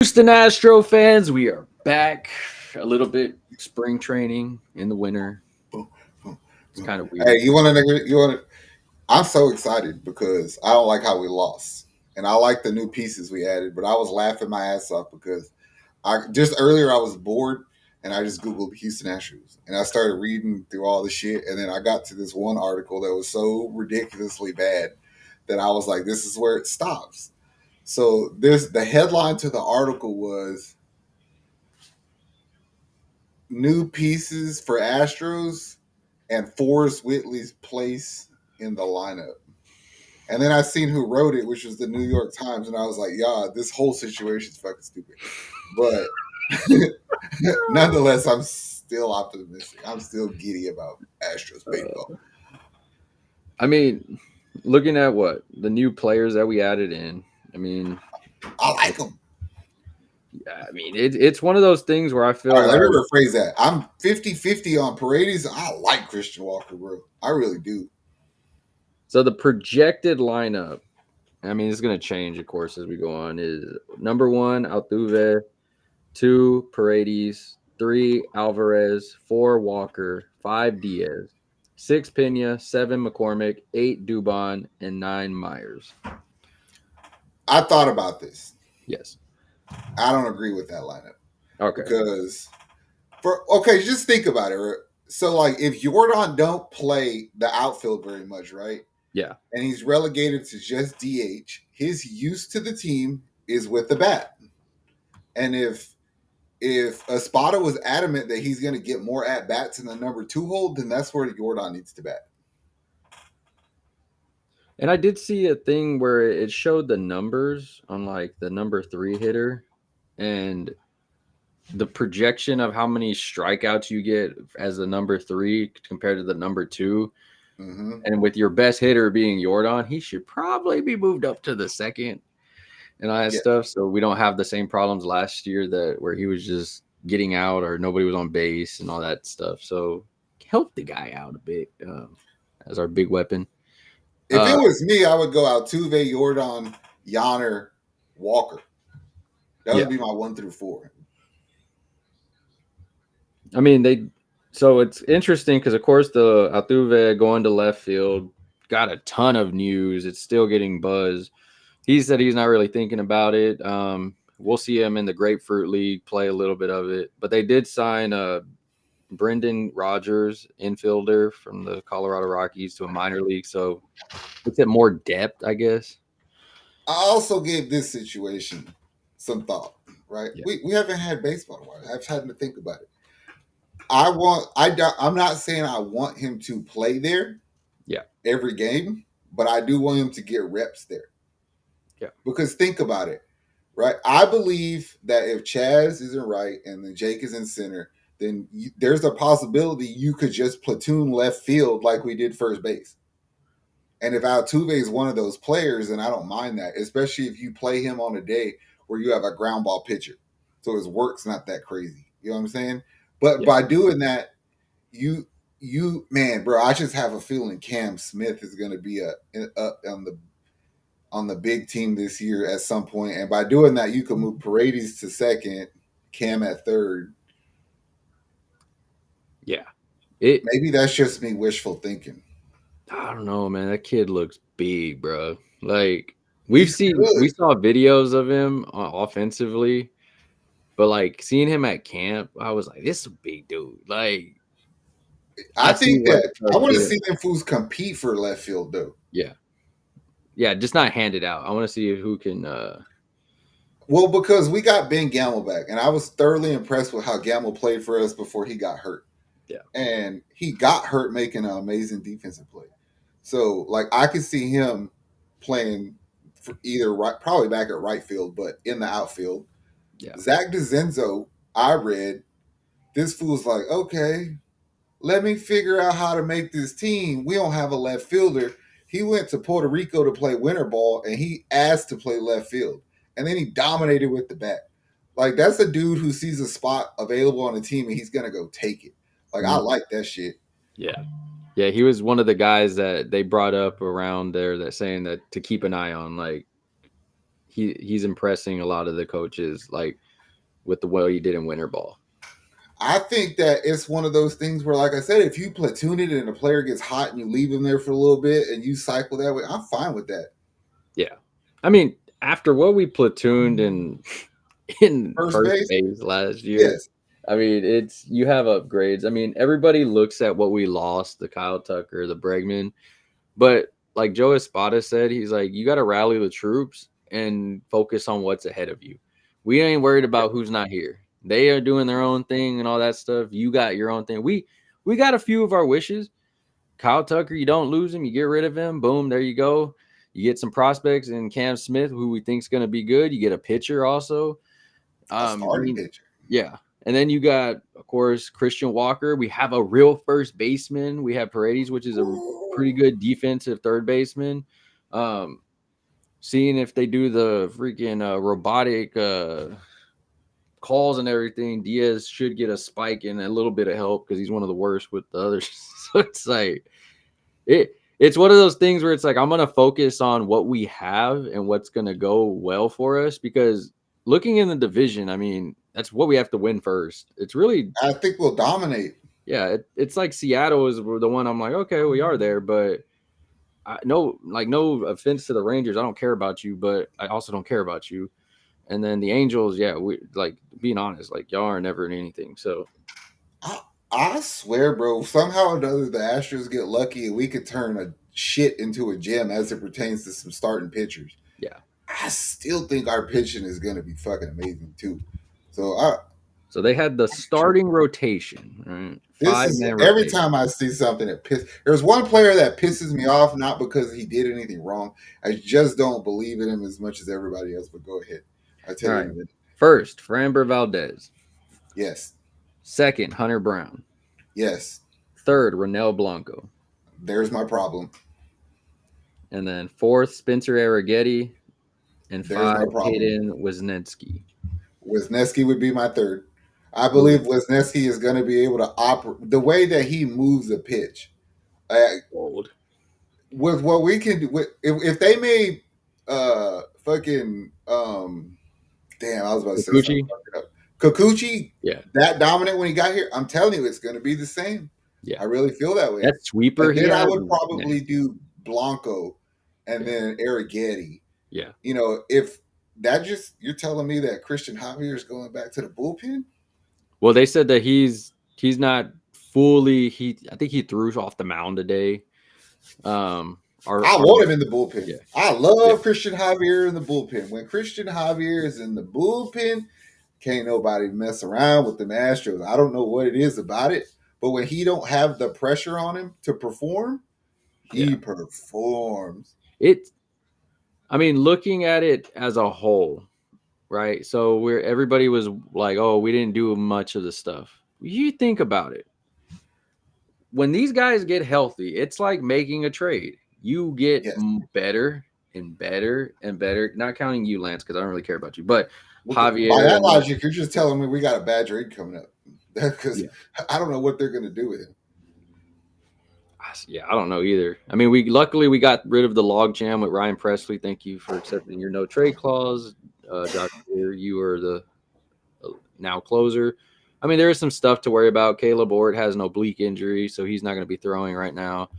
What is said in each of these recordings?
Houston Astro fans, we are back. A little bit spring training in the winter. Boom, boom, It's boom. kind of Hey, weird. you want to? You want to? I'm so excited because I don't like how we lost, and I like the new pieces we added. But I was laughing my ass off because I just earlier I was bored and I just googled Houston Astros and I started reading through all the shit, and then I got to this one article that was so ridiculously bad that I was like, "This is where it stops." So this the headline to the article was "New pieces for Astros and Forrest Whitley's place in the lineup." And then I seen who wrote it, which was the New York Times, and I was like, "Yeah, this whole situation is fucking stupid." But nonetheless, I'm still optimistic. I'm still giddy about Astros baseball. I mean, looking at what the new players that we added in, I mean, I like them. it's one of those things where I All feel right, let like me rephrase that. I'm 50-50 on Paredes. I like Christian Walker, bro. I really do. so the projected lineup. I mean, it's going to change, of course, as we go on. Is number one Altuve, two Paredes, three Alvarez, four Walker, five Diaz, six Pena, seven McCormick, eight Dubon, and nine Myers. I thought about this. Yes. I don't agree with that lineup Okay. because just think about it. Right? So like if Jordan don't play the outfield very much, right? Yeah. And he's relegated to just DH, his use to the team is with the bat. And if Espada was adamant that he's going to get more at bats in the number two hold, then that's where Jordan needs to bat. And I did see a thing where it showed the numbers on like the number three hitter and the projection of how many strikeouts you get as the number three compared to the number two. Mm-hmm. And with your best hitter being Jordan, he should probably be moved up to the second and all that Yeah. stuff. So we don't have the same problems last year that where he was just getting out or nobody was on base and all that stuff. So help the guy out a bit as our big weapon. If it was me, I would go Altuve, Jordan, Yonner, Walker. That Yeah, would be my 1 through 4. I mean they. So it's interesting because of course the Altuve going to left field got a ton of news. It's still getting buzz. He said he's not really thinking about it. We'll see him in the Grapefruit League play a little bit of it, but they did sign Brendan Rodgers, infielder from the Colorado Rockies, to a minor league. So it's at more depth, I guess. I also gave this situation some thought, right? Yeah. We haven't had baseball in a while. I've had to think about it. I'm not saying I want him to play there Yeah. every game, but I do want him to get reps there. Yeah. Because think about it, right? I believe that if Chaz isn't right and then Jake is in center, then there's a possibility you could just platoon left field like we did first base. And if Altuve is one of those players, then I don't mind that, especially if you play him on a day where you have a ground ball pitcher. So his work's not that crazy. You know what I'm saying? But Yeah. by doing that, you man, bro, I just have a feeling Cam Smith is going to be on the big team this year at some point, and by doing that, you can move Paredes to second, Cam at third. Yeah. It. Maybe that's just me wishful thinking. I don't know, man. That kid looks big, bro. Like He's good. we saw videos of him offensively, but like seeing him at camp, I was like, this is a big dude. Like I I see think what that it I starts want to doing. see them fools compete for left field though. Yeah. Yeah, just not hand it out. I want to see who can Well, because we got Ben Gamble back, and I was thoroughly impressed with how Gamble played for us before he got hurt. yeah. And he got hurt making an amazing defensive play. So, like, I could see him playing for either right, probably back at right field, but in the outfield. Yeah. Zach DeZenzo, I read this fool's like, okay, let me figure out how to make this team. We don't have a left fielder. He went to Puerto Rico to play winter ball, and he asked to play left field, and then he dominated with the bat. Like that's a dude who sees a spot available on the team, and he's gonna go take it. Like I Mhm. like that shit. Yeah. Yeah, he was one of the guys that they brought up around there that saying that to keep an eye on. Like he's impressing a lot of the coaches, like with the way he did in winter ball. I think that it's one of those things where, like I said, if you platoon it and a player gets hot and you leave him there for a little bit and you cycle that way, I'm fine with that. Yeah, I mean, after what we platooned in First first base, base last year, yes, I mean, it's you have upgrades. I mean, everybody looks at what we lost, the Kyle Tucker, the Bregman, but like Joe Espada said, he's like, you got to rally the troops and focus on what's ahead of you. We ain't worried about who's not here. They are doing their own thing and all that stuff. You got your own thing. We got a few of our wishes. Kyle Tucker, you don't lose him, you get rid of him. Boom, there you go. You get some prospects in Cam Smith, who we think is going to be good. You get a pitcher also. a I starting mean, pitcher. yeah. And then you got, of course, Christian Walker. We have a real first baseman. We have Paredes, which is a pretty good defensive third baseman. Um, Seeing if they do the freaking robotic calls and everything, Diaz should get a spike and a little bit of help because he's one of the worst with the others. So it's like it's one of those things where it's like I'm gonna focus on what we have and what's gonna go well for us because looking in the division, I mean, that's what we have to win first. It's really I think we'll dominate. yeah, it's like Seattle is the one I'm like, okay, we are there, but no offense to the Rangers, I don't care about you, but I also don't care about you. And then the Angels, yeah, we like being honest, like y'all are never in anything. So I, I swear, bro, somehow or another, the Astros get lucky and we could turn a shit into a gem as it pertains to some starting pitchers. yeah, I still think our pitching is going to be fucking amazing too. So I so they had the starting rotation, right? this Five is man every rotation. time I see something that there's one player that pisses me off, not because he did anything wrong. I just don't believe in him as much as everybody else. But go ahead. I'll tell All you right. in a minute. First, Framber Valdez. Yes. Second, Hunter Brown. Yes. Third, Ronel Blanco. There's my problem. And then fourth, Spencer Arrighetti. And There's five, my problem. Hayden Wisniewski. Wisniewski would be my third. I Ooh, believe Wisniewski is going to be able to operate the way that he moves the pitch. Uh, old. with what we can do, if they made fucking damn, I was about to say something. Kikuchi? Fucked up. Kikuchi Yeah, that dominant when he got here. I'm telling you, it's going to be the same. yeah. I really feel that way. That sweeper And he then I has would is probably nasty. do Blanco, and Yeah, then Arrighetti. yeah. You know, if that just you're telling me that Christian Javier is going back to the bullpen. Well, they said that he's not fully. I think he threw off the mound today. I Our want him in the bullpen. yeah, I yeah, love Christian Javier in the bullpen. When Christian Javier is in the bullpen, can't nobody mess around with the Astros. I don't know what it is about it, but when he don't have the pressure on him to perform, yeah. he performs. It. I mean, looking at it as a whole, right? So where everybody was like, "Oh, we didn't do much of the stuff." You think about it. When these guys get healthy, it's like making a trade. You get Yes. better and better and better. Not counting you, Lance, because I don't really care about you, but By Javier that and then logic, you're just telling me we got a bad trade coming up because yeah, I don't know what they're going to do with him. yeah, I don't know either. I mean, we luckily we got rid of the log jam with Ryan Presley. Thank you for accepting your no trade clause, Josh. You are the now closer. I mean, there is some stuff to worry about. Caleb Ord has an oblique injury, so he's not going to be throwing right now.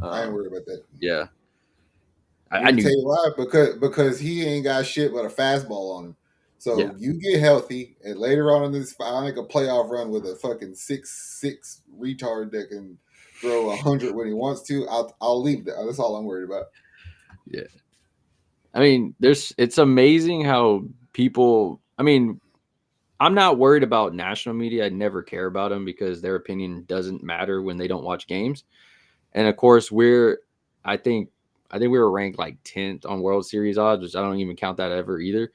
I ain't Um, worried about that. yeah, Let I me tell knew. you why. Because he ain't got shit but a fastball on him. Yeah, So you get healthy, and later on in this, I make a playoff run with a fucking 6'6" retard that can throw 100 when he wants to. I'll leave that. That's all I'm worried about. yeah. I mean, it's amazing how people. I mean, I'm not worried about national media. I never care about them because their opinion doesn't matter when they don't watch games. And of course, I think, I think we were ranked like 10th on World Series odds, which I don't even count that ever either,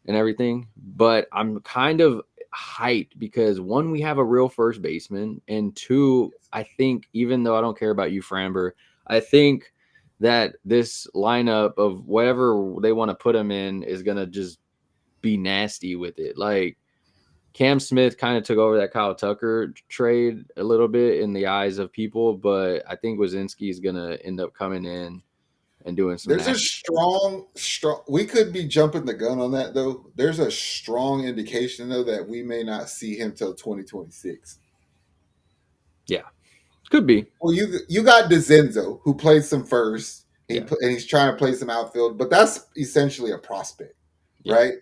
and everything. But I'm kind of hyped because one, we have a real first baseman, and two, I think even though I don't care about you, Framber, I think that this lineup of whatever they want to put him in is gonna just be nasty with it. Like Cam Smith kind of took over that Kyle Tucker trade a little bit in the eyes of people, but I think Wazinski is gonna end up coming in and doing some There's a nasty. strong. We could be jumping the gun on that though. There's a strong indication though that we may not see him till 2026. Yeah, could be. Well, you got DeZenzo who plays some first, Yeah, and he's trying to play some outfield, but that's essentially a prospect, yeah. right?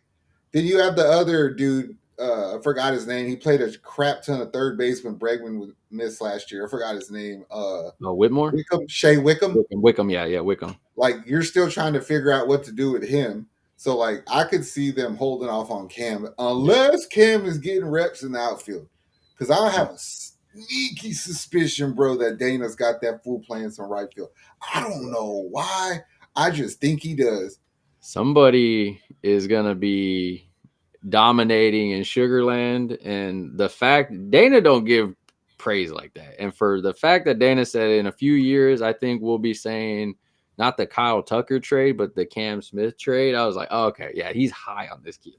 Then you have the other dude. I forgot his name. He played a crap ton of third base when Bregman was missed last year. I forgot his name. Oh, Whitmore, Wickham, Shea Wickham. Wickham. Yeah, yeah, Wickham. Like you're still trying to figure out what to do with him. So like I could see them holding off on Cam Yeah. unless Cam is getting reps in the outfield. Because I have a sneaky suspicion, bro, that Dana's got that fool playing some right field. I don't know why. I just think he does. Somebody is gonna be dominating in Sugarland, and the fact Dana don't give praise like that, and for the fact that Dana said in a few years, I think we'll be saying not the Kyle Tucker trade, but the Cam Smith trade. I was like, oh, okay, yeah, he's high on this kid.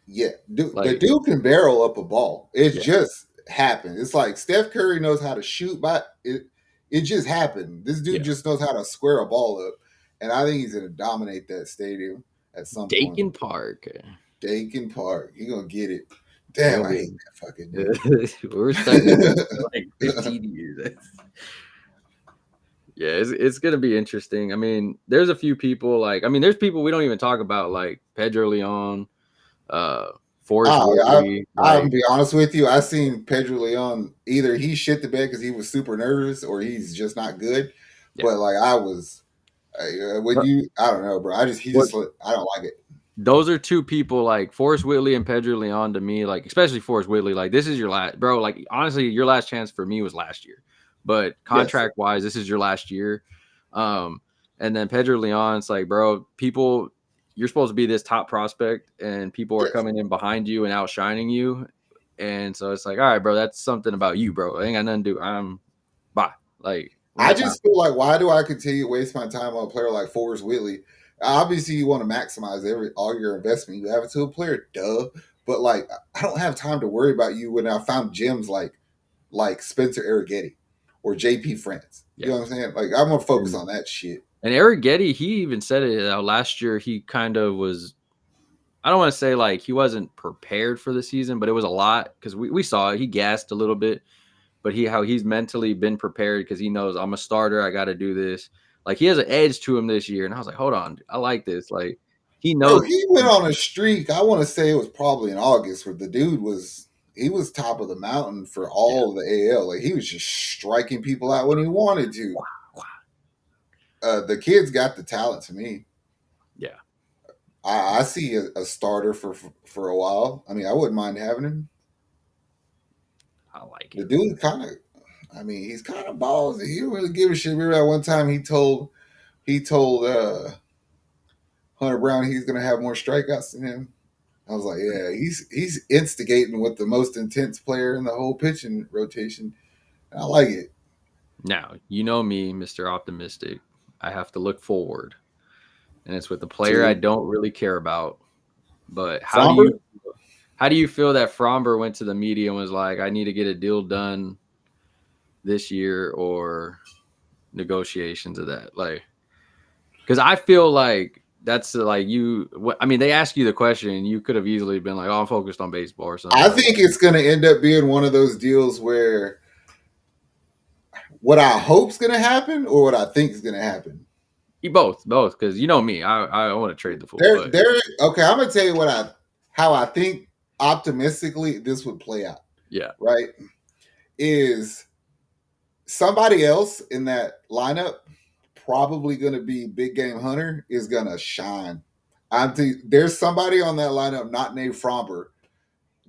Yeah, the Like, dude can barrel up a ball. It's yeah, just happened. It's like Steph Curry knows how to shoot, but it just happened. This dude yeah, just knows how to square a ball up, and I think he's going to dominate that stadium at some point. Dakin Park. Dakin Park, he gonna get it. It's Damn, gonna I be. hate that fucking dude. We're stuck with him for like 15 years. Yeah, it's gonna be interesting. I mean, there's a few people like there's people we don't even talk about like Pedro Leon, uh, Forrest Oh, yeah, Whitley. I'm gonna Like, be honest with you. I seen Pedro Leon either he shit the bed because he was super nervous or he's just not good. yeah, But like I was, when but you, I don't know, bro. what I don't like it. those are two people like Forrest Whitley and Pedro Leon to me, like especially Forrest Whitley. Like, this is your last, bro. Like, honestly, your last chance for me was last year, but Yes, contract wise, this is your last year. Um, and then Pedro Leon, it's like, bro, people, you're supposed to be this top prospect, and people are yes. coming in behind you and outshining you. And so it's like, all right, bro, that's something about you, bro. I ain't got nothing to do. Bye. Like, we I ain't got time. just feel like why do I continue to waste my time on a player like Forrest Whitley? Obviously, you want to maximize all your investment you have into a player, duh. But like, I don't have time to worry about you when I found gems like Spencer Arrighetti or JP France. You Yeah. know what I'm saying? Like, I'm gonna focus And on that shit. and Eric Getty, he even said it last year. He kind of was. I don't want to say like he wasn't prepared for the season, but it was a lot because we saw it. He gassed a little bit, but how he's mentally been prepared because he knows I'm a starter. I got to do this. Like, he has an edge to him this year, and I was like, hold on, I like this. Like, he Bro, knows. he went on a streak. I want to say it was probably in August where the dude was he was top of the mountain for Yeah, all of the AL. Like he was just striking people out when he wanted to. The kid's got the talent to me. yeah, I see a starter for a while. I mean, I wouldn't mind having him. I like The it. dude kind of, I mean, he's kind of ballsy. He don't really give a shit. Remember that one time he told Hunter Brown he's gonna have more strikeouts than him. I was like, yeah, he's instigating with the most intense player in the whole pitching rotation. I like it. Now, you know me, Mr. Optimistic. I have to look forward, and it's with the player I To don't really care about. But Fromber, how do you feel that Fromber went to the media and was like, I need to get a deal done this year or negotiations of that? Like, because I feel like that's like I mean, they ask you the question, and you could have easily been like, oh, I'm focused on baseball or something. I Like, think it's gonna end up being one of those deals where what I hope's gonna happen or what I think is gonna happen. both, because you know me, I want to trade the fool, but They're okay. I'm gonna tell you how I think optimistically this would play out. yeah, Right? Is somebody else in that lineup probably going to be Big Game Hunter is going to shine. There's somebody on that lineup not named Fromber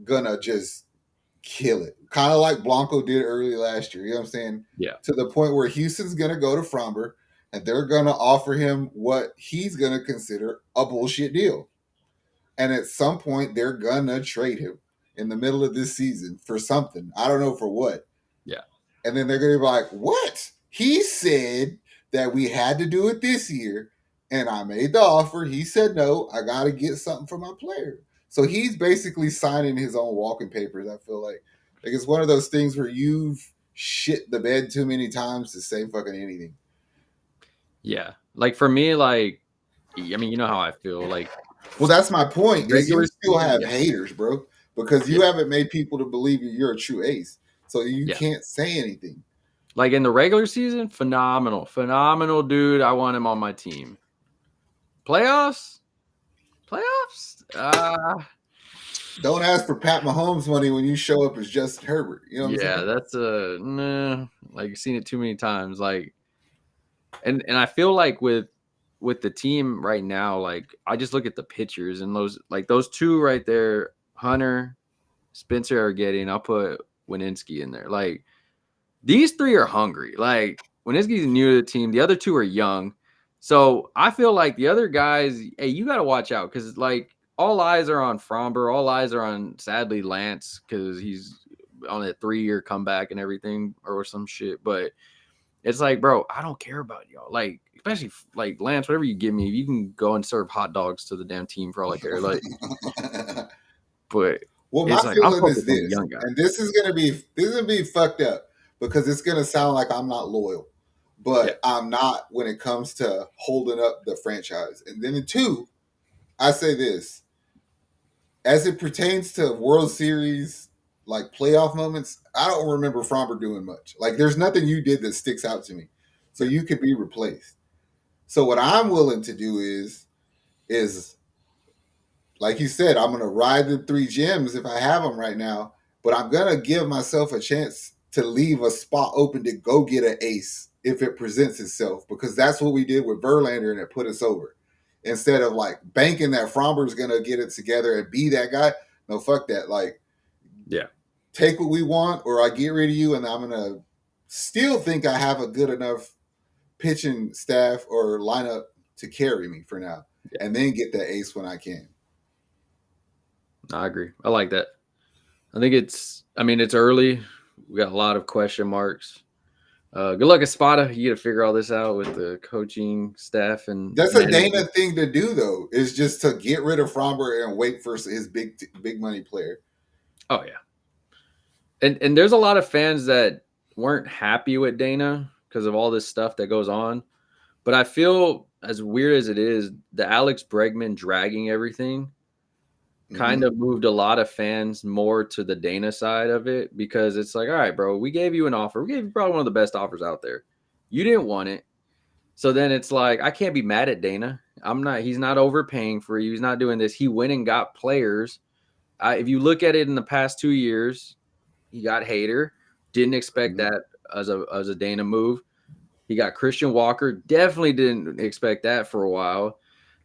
gonna just kill it, kind of like Blanco did early last year. You know what I'm saying? yeah, To the point where Houston's gonna go to Fromber and they're gonna offer him what he's gonna consider a bullshit deal, and at some point they're gonna trade him in the middle of this season for something. I don't know for what. yeah, And then they're going to be like, what? He said that we had to do it this year. And I made the offer. He said no. I got to get something for my player. So he's basically signing his own walking papers, I feel like it's one of those things where you've shit the bed too many times to say fucking anything. yeah. like for me, like I mean, you know how I feel. Like Well, that's my point. Is you regular still season, have yeah, haters, bro, because yeah, you haven't made people to believe you're a true ace, so you yeah. can't say anything. Like in the regular season, phenomenal, phenomenal dude. I want him on my team. Playoffs, playoffs. Don't ask for Pat Mahomes money when you show up as Justin Herbert. You know what I'm Yeah, saying? that's a nah. Like seen it too many times. Like, and I feel like with the team right now, like I just look at the pitchers and those two right there, Hunter, Spencer are getting. I'll put Wininski in there. Like these three are hungry. Like Wininski's new to the team. The other two are young. So I feel like the other guys, hey, you got to watch out because like all eyes are on Fromber. All eyes are on sadly Lance because he's on a 3-year comeback and everything or some shit. But it's like, bro, I don't care about y'all. Like, especially like Lance, whatever you give me, you can go and serve hot dogs to the damn team for all I care. Like, but Well, my it's like I'm feeling is focused on the this, young guys. and this is gonna be fucked up because it's gonna sound like I'm not loyal, Yeah, but I'm not when it comes to holding up the franchise. And then in two, I say this as it pertains to World Series like playoff moments. I don't remember Fromber doing much. Like, there's nothing you did that sticks out to me, so yeah, you could be replaced. So what I'm willing to do is like you said, I'm gonna ride the three gems if I have them right now, but I'm gonna give myself a chance to leave a spot open to go get an ace if it presents itself, because that's what we did with Verlander and it put us over. Instead of like banking that Fromber's gonna get it together and be that guy, no, fuck that. Like, yeah, take what we want, or I get rid of you, and I'm gonna still think I have a good enough pitching staff or lineup to carry me for now, yeah. and then get that ace when I can. I agree. I like that. I think I mean, it's early. We got a lot of question marks. Good luck at Spada. You got to figure all this out with the coaching staff and That's a Dana management. thing to do, though, is just to get rid of Fromber and wait for his big money player. Oh yeah, and there's a lot of fans that weren't happy with Dana because of all this stuff that goes on. But I feel as weird as it is, the Alex Bregman dragging everything kind Mm-hmm. of moved a lot of fans more to the Dana side of it because it's like, all right, bro, we gave you an offer. We gave you probably one of the best offers out there. You didn't want it. So then it's like, I can't be mad at Dana. He's not overpaying for you. He's not doing this. He went and got players. If you look at it in the past 2 years, he got Hater. Didn't expect Mm-hmm. that as a Dana move. He got Christian Walker. Definitely didn't expect that for a while.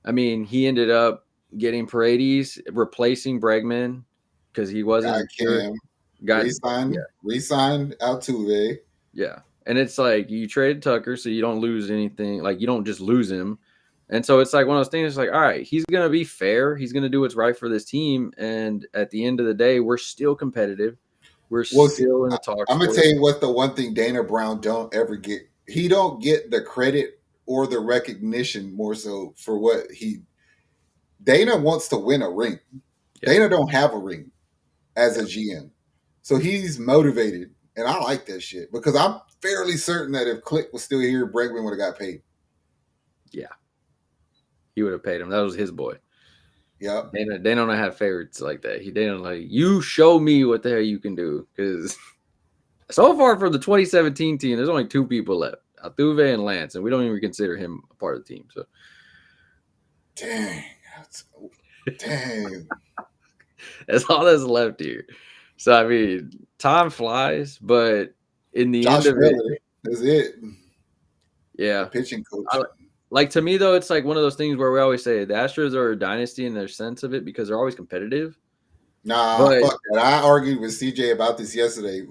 I mean, he ended up getting Paredes, replacing Bregman because he Got wasn't sure. Cam, Got yeah, re-signed Altuve. yeah, and it's like you traded Tucker, so you don't lose anything. Like you don't just lose him, and so it's like one of those things. It's like, all right, he's gonna be fair. He's gonna do what's right for this team, and at the end of the day, we're still competitive. We're Well, see, still in the talks I'm gonna for tell it. you what, the one thing Dana Brown don't ever get. He don't get the credit or the recognition more so for what he. Dana wants to win a ring. Yeah, Dana don't have a ring as yeah, a GM, so he's motivated, and I like that shit because I'm fairly certain that if Click was still here, Bregman would have got paid. yeah. He would have paid him. That was his boy. Yep. They don't have favorites like that. They don't like you show me what the hell you can do because so far from the 2017 team, there's only two people left, Altuve and Lance, and we don't even consider him a part of the team. So Dang. Dang. that's all that's left here. So I mean, time flies, but in the end Josh of it, Miller is it. The yeah. pitching I, coach. like to me though, it's like one of those things where we always say the Astros are a dynasty in their sense of it because they're always competitive. Nah, But fuck that. I argued with CJ about this yesterday.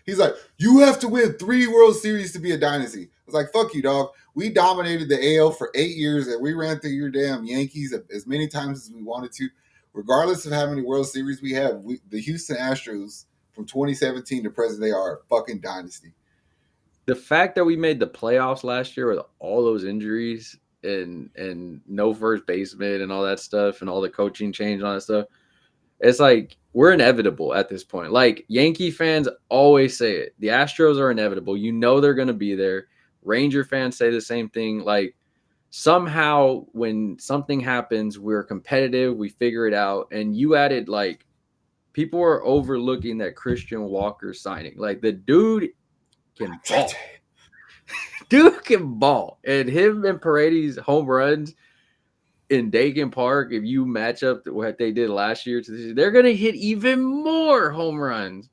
He's like, you have to win 3 World Series to be a dynasty. I was like, fuck you, dog. We dominated the AL for 8 years and we ran through your damn Yankees as many times as we wanted to. Regardless of how many World Series we have, the Houston Astros from 2017 to present, they are a fucking dynasty. the fact that we made the playoffs last year with all those injuries and no first baseman and all that stuff and all the coaching change and all that stuff, it's like we're inevitable at this point. Like Yankee fans always say it. The Astros are inevitable. You know they're going to be there. Ranger fans say the same thing. Like somehow when something happens, we're competitive, we figure it out. And you added like people are overlooking that Christian Walker signing. Like the dude can ball. Dude can ball. And him and Paredes home runs in Dakin Park, if you match up to what they did last year to this year, they're gonna hit even more home runs,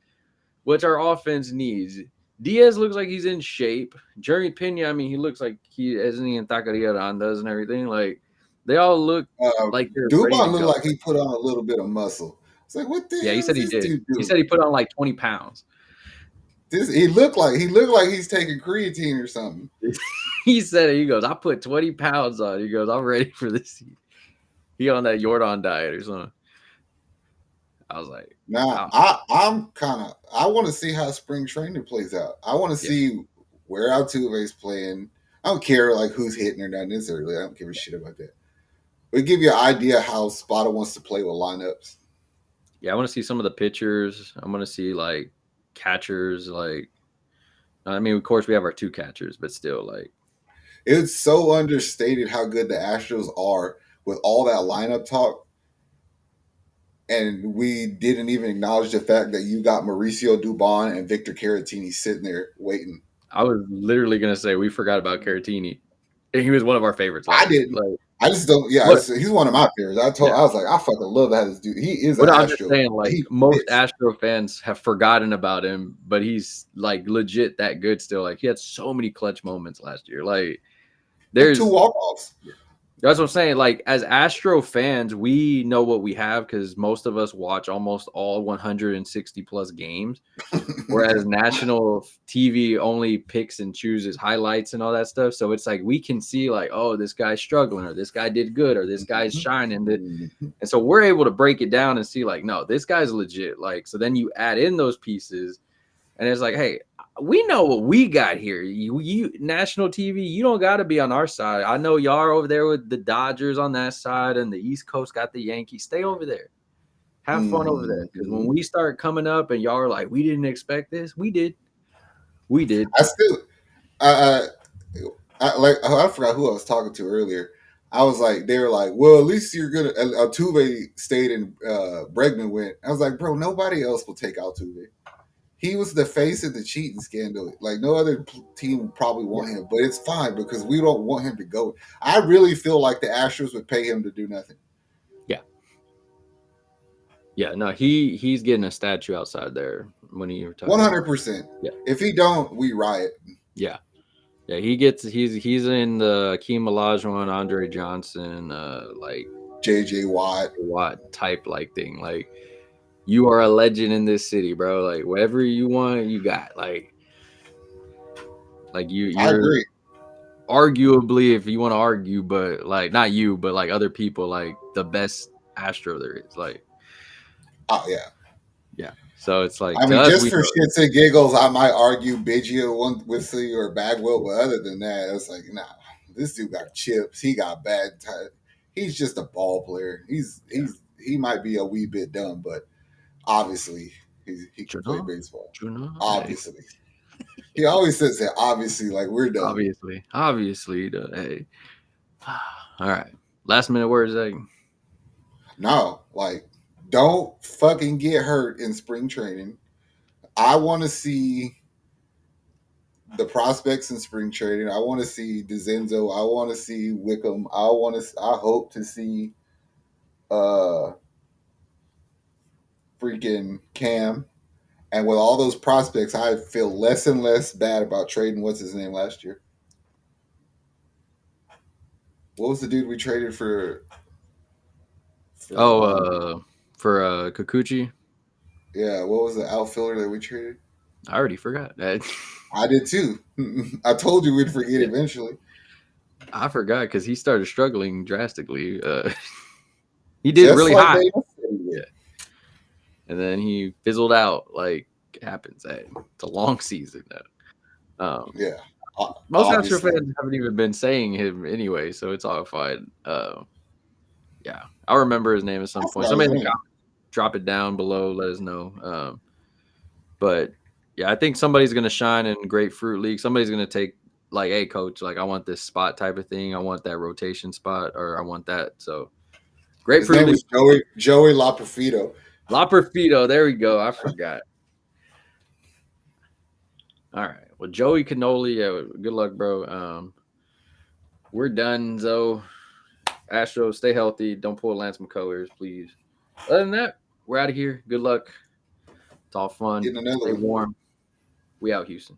which our offense needs. Diaz looks like he's in shape. Jeremy Pena, I mean, he looks like he isn't he in taqueria Randas and everything. Like they all look like they're ready to Dubon go. looked like he put on a little bit of muscle. It's like, what the Yeah, he hell said is he this did. dude He doing? said he put on like 20 pounds. He looked like he's taking creatine or something. He said it. He goes, I put 20 pounds on. He goes, I'm ready for this. He on that Jordan diet or something. I was like, Now oh, I want to see how spring training plays out. I want to yeah. see where Altuve's playing. I don't care like who's hitting or nothing. It's early. I don't give a shit about that. But give you an idea how Spada wants to play with lineups. Yeah, I want to see some of the pitchers. I want to see like catchers. Like, I mean, of course, we have our two catchers, but still, like, It's so understated how good the Astros are with all that lineup talk. And we didn't even acknowledge the fact that you got Mauricio Dubon and Victor Caratini sitting there waiting. I was literally gonna say we forgot about Caratini. And he was one of our favorites I last year. didn't. Like, I just don't. Yeah, what? he's one of my favorites. Yeah. I was like, I fucking love that this dude. He is an But I'm just Astro. saying, like, He most fits. Astro fans have forgotten about him, but he's like legit that good still. Like, he had so many clutch moments last year. Like, And two there's walk offs. that's what I'm saying. Like, as Astro fans, we know what we have because most of us watch almost all 160 plus games. Whereas national TV only picks and chooses highlights and all that stuff. So it's like we can see, like, oh, this guy's struggling, or this guy did good, or this guy's shining. And so we're able to break it down and see, like, no, this guy's legit. Like, so then you add in those pieces, and it's like, hey, we know what we got here. You national TV, you don't got to be on our side. I know y'all are over there with the Dodgers on that side, and the East Coast got the Yankees. Stay over there. Have fun over there. Because when we start coming up and y'all are like, we didn't expect this, we did. We did. I still, I, I forgot who I was talking to earlier. I was like, they were like, well, at least you're gonna. Altuve stayed and Bregman went. I was like, bro, nobody else will take Altuve. He was the face of the cheating scandal. Like no other team would probably want him, but it's fine because we don't want him to go. I really feel like the Astros would pay him to do nothing. Yeah. Yeah. No, he's getting a statue outside there when he retires. 100%. Yeah. If he don't, we riot. Yeah. Yeah. He's in the Akeem Olajuwon, Andre Johnson, like JJ Watt. Watt type like thing. Like you are a legend in this city, bro. Like whatever you want, you got. Like I you're agree. arguably, if you want to argue, but like not you, but like other people, like the best Astro there is. Like, Oh yeah. yeah. So it's like I to mean, us, just we for know. shits and giggles, I might argue Biggio one with you or Bagwell, but other than that, it's like, nah, this dude got chips. He got bad. He's just a ball player. Yeah. He might be a wee bit dumb, but obviously he can play Juno? baseball. Juno? Hey. Obviously, he always says that. Obviously, like we're dumb. Obviously. Hey. All right. Last minute words. Like, No, like don't fucking get hurt in spring training. I want to see the prospects in spring training. I want to see DeZenzo. I want to see Wickham. I hope to see uh freaking Cam. And with all those prospects, I feel less and less bad about trading what's his name last year. What was the dude we traded for for Kikuchi, yeah, what was the outfielder that we traded? I already forgot. I did too. I told you we'd forget Yeah. eventually. I forgot because he started struggling drastically. He did Just really like hot. they said he would. Yeah. And then he fizzled out like it happens. Hey, it's a long season. Yeah. Most Astro Obviously. fans haven't even been saying him anyway, so it's all fine. Yeah, I'll remember his name at I some point. forgot his Somebody in the name. comments, drop it down below. Let us know. But yeah, I think somebody's gonna shine in Grapefruit League. Somebody's gonna take like, hey, coach, like I want this spot type of thing. I want that rotation spot, or I want that. So great His for the name new was Joey Laperfito. La Perfito. There we go. I forgot. All right. Well, Joey Cannoli, good luck, bro. We're done, Zoe. Astros, stay healthy. Don't pull Lance McCullers, please. Other than that, we're out of here. Good luck. It's all fun. Getting another Stay one. warm. We out, Houston.